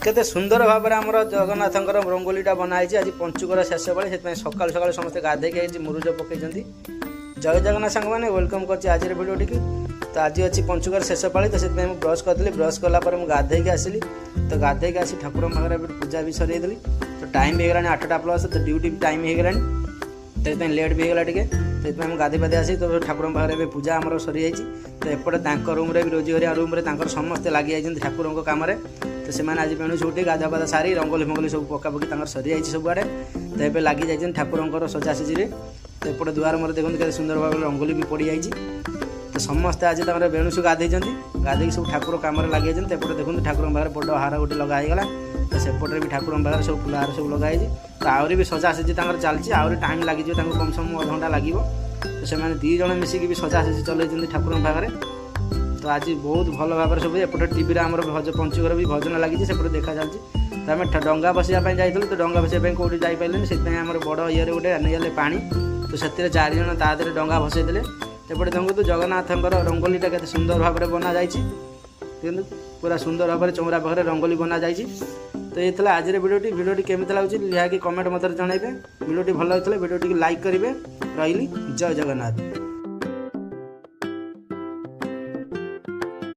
केते सुंदर भाव में आम जगन्नाथर रंगोलीटा बनाई आज पंचुकर शेष बेले से सकाल सकाल समस्त गाधे मुरुज पकई। जय जगन्नाथ सांग मैंने वेलकम कर आज भिडियो टी तो आज अच्छी पंचुकर शेष पाली तो से ब्रश करी ब्रश कलापर मुझे गाधे आसली तो गाधे आसी ठाकुर पाखे पूजा भी सर तो टाइम भी होगा 8टा प्लस तो ड्यूटी भी टाइम होगा तो लेट भी होगा टे से गाधे पाधे आसी तो ठाकुर पाखे पूजा आम सरी जाइए तो एपटे रूम में भी रोजी घरिया रूम में समस्ते लगी जाइए ठाकुर काम तो से आज बेणु छुट्टी गाधा पाधा सारी रंगोली फंगोली सब पकापकी सरी जाइए सबुआड़े तो ये लगी जाइए ठाकुर सजासजी तो एपटे दुआर मोर देखते केते सुंदर भाव रंगोली भी पड़ जाइए तो समस्ते आज बेणुसु गाधे गाधे सब ठाकुर कम लगे तो एपटे देखते ठाकुर पाखे बड़ हार गोटे लगाईगला तो सेपटे भी ठाकुर पाखे सब फुल हार सब लगाई तो आहरी भी सजासजी चलती आहरी टाइम लगे कम सम अध घंटा लगे तो से दी जन मिसिकी भी सजासजी चलते ठाकुर पाखे तो आज बहुत भल भाव सब एपटे टीवी आम पंचुकर भी भजन लगी से देखा चलती तो आम डंगा बसवाई जाइलु तो डंगा बसवाई कौटी जापारे से बड़ ये गोटे नहीं पानी तो से 4 जन ता देहरे डंगा भसईदे एपटे देखो जगन्नाथर रंगोलीटा के सुंदर भाव में बना जाइए पूरा सुंदर भाव में चौरा पाखे रंगोली बना जाइए तो ये आज भिडियोटी केमी लगे लिहाकि कमेंट मत जनइबे भिडियोटी भल लगे भिडियोटी लाइक करेंगे रही जय जगन्नाथ।